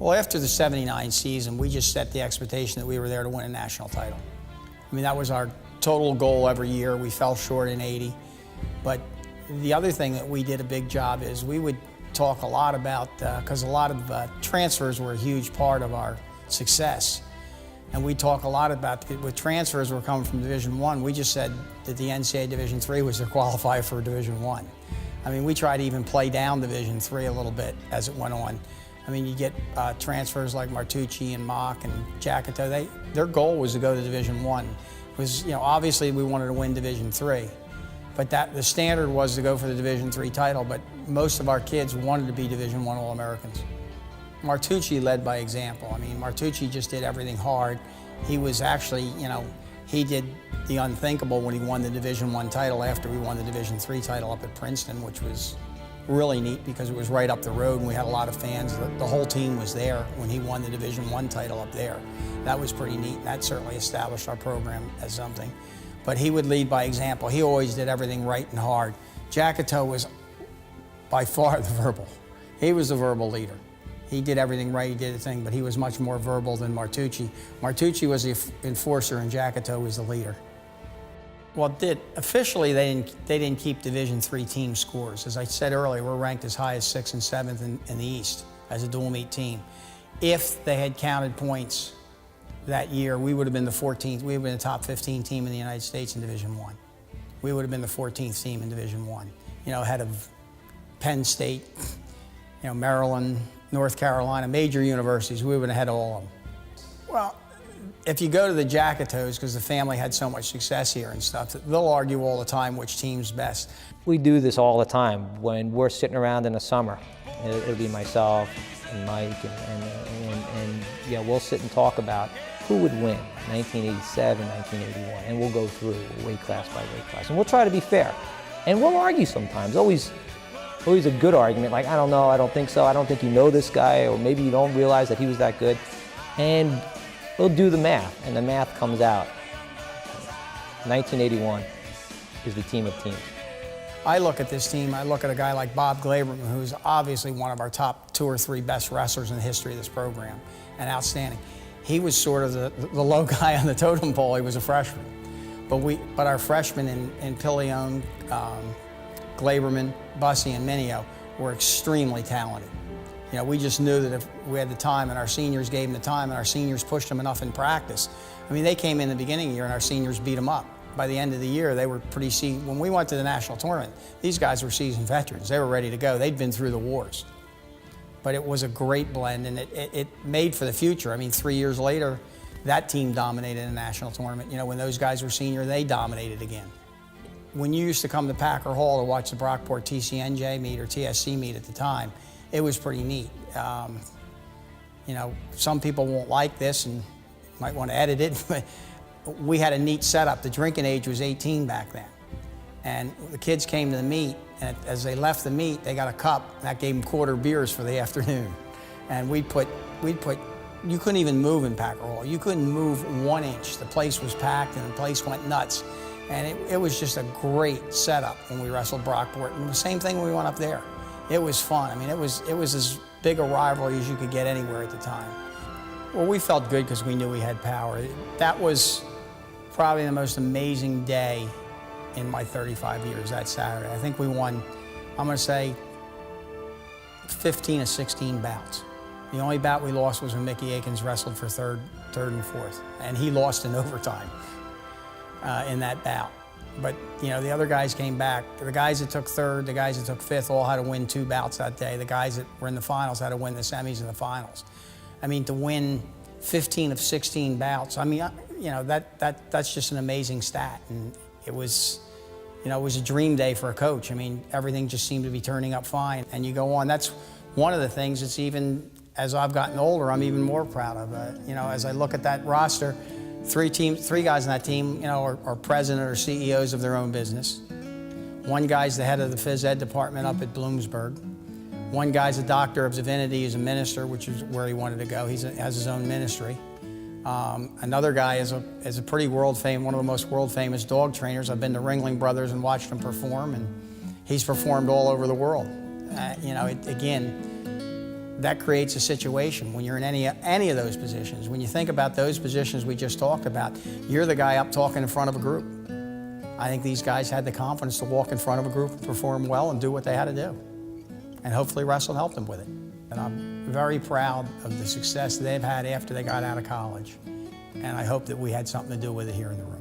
Well, after the '79 season, we just set the expectation that we were there to win a national title. I mean, that was our total goal every year. We fell short in '80. But the other thing that we did a big job is we would talk a lot about, because a lot of transfers were a huge part of our success. And we talk a lot about, with transfers were coming from Division I, we just said that the NCAA Division III was their qualifier for Division I. I mean, we tried to even play down Division III a little bit as it went on. I mean, you get transfers like Martucci and Mock and Jackito. Their goal was to go to Division I. It was, obviously we wanted to win Division III, but the standard was to go for the Division III title. But most of our kids wanted to be Division I All-Americans. Martucci led by example. I mean, Martucci just did everything hard. He was actually, he did the unthinkable when he won the Division I title after we won the Division III title up at Princeton, which was really neat because it was right up the road and we had a lot of fans. The whole team was there when he won the Division I title up there. That was pretty neat. That certainly established our program as something. But he would lead by example. He always did everything right and hard. Jackito was by far the verbal. He was the verbal leader. He did everything right, he did the thing, but he was much more verbal than Martucci. Martucci was the enforcer and Jackito was the leader. Well, officially they didn't keep Division III team scores. As I said earlier, we're ranked as high as 6th and 7th in the East as a dual meet team. If they had counted points that year, we would have been the 14th. We would have been the top 15 team in the United States in Division I. We would have been the 14th team in Division I. Ahead of Penn State, Maryland, North Carolina, major universities. We would have had all of them. Well, if you go to the Jackitos, because the family had so much success here and stuff, they'll argue all the time which team's best. We do this all the time when we're sitting around in the summer. It'll be myself and Mike, and we'll sit and talk about who would win 1987, 1981, and we'll go through weight class by weight class. And we'll try to be fair. And we'll argue sometimes, always a good argument, like, I don't know, I don't think so, I don't think you know this guy, or maybe you don't realize that he was that good. And we'll do the math, and the math comes out. 1981 is the team of teams. I look at this team, I look at a guy like Bob Glaberman, who's obviously one of our top 2 or 3 best wrestlers in the history of this program, and outstanding. He was sort of the low guy on the totem pole. He was a freshman. But our freshmen in Pillion, Glaberman, Bussey, and Mineo were extremely talented. We just knew that if we had the time and our seniors gave them the time and our seniors pushed them enough in practice. I mean, they came in the beginning of the year and our seniors beat them up. By the end of the year, they were pretty seasoned. When we went to the national tournament, these guys were seasoned veterans. They were ready to go. They'd been through the wars. But it was a great blend, and it made for the future. I mean, 3 years later, that team dominated the national tournament. When those guys were senior, they dominated again. When you used to come to Packer Hall to watch the Brockport TCNJ meet or TSC meet at the time, it was pretty neat. Some people won't like this and might want to edit it, but we had a neat setup. The drinking age was 18 back then. And the kids came to the meet, and as they left the meet, they got a cup, and that gave them quarter beers for the afternoon. And you couldn't even move in Packer Hall. You couldn't move 1 inch. The place was packed and the place went nuts. And it was just a great setup when we wrestled Brockport. And the same thing when we went up there. It was fun. I mean, it was as big a rivalry as you could get anywhere at the time. Well, we felt good because we knew we had power. That was probably the most amazing day in my 35 years, that Saturday. I think we won, I'm going to say, 15 of 16 bouts. The only bout we lost was when Mickey Akins wrestled for third and fourth, and he lost in overtime in that bout. But, the other guys came back. The guys that took third, the guys that took fifth all had to win 2 bouts that day. The guys that were in the finals had to win the semis and the finals. I mean, to win 15 of 16 bouts, I mean, that's just an amazing stat. And it was a dream day for a coach. I mean, everything just seemed to be turning up fine. And you go on. That's one of the things that's even, as I've gotten older, I'm even more proud of. As I look at that roster, 3 guys on that team, are president or CEOs of their own business. 1 guy's the head of the phys ed department up at Bloomsburg. 1 guy's a doctor of divinity, he's a minister, which is where he wanted to go. He has his own ministry. Another guy is a pretty one of the most world famous dog trainers. I've been to Ringling Brothers and watched him perform, and he's performed all over the world. Again, that creates a situation when you're in any of those positions. When you think about those positions we just talked about, you're the guy up talking in front of a group. I think these guys had the confidence to walk in front of a group, perform well, and do what they had to do. And hopefully Russell helped them with it. And I'm very proud of the success they've had after they got out of college. And I hope that we had something to do with it here in the room.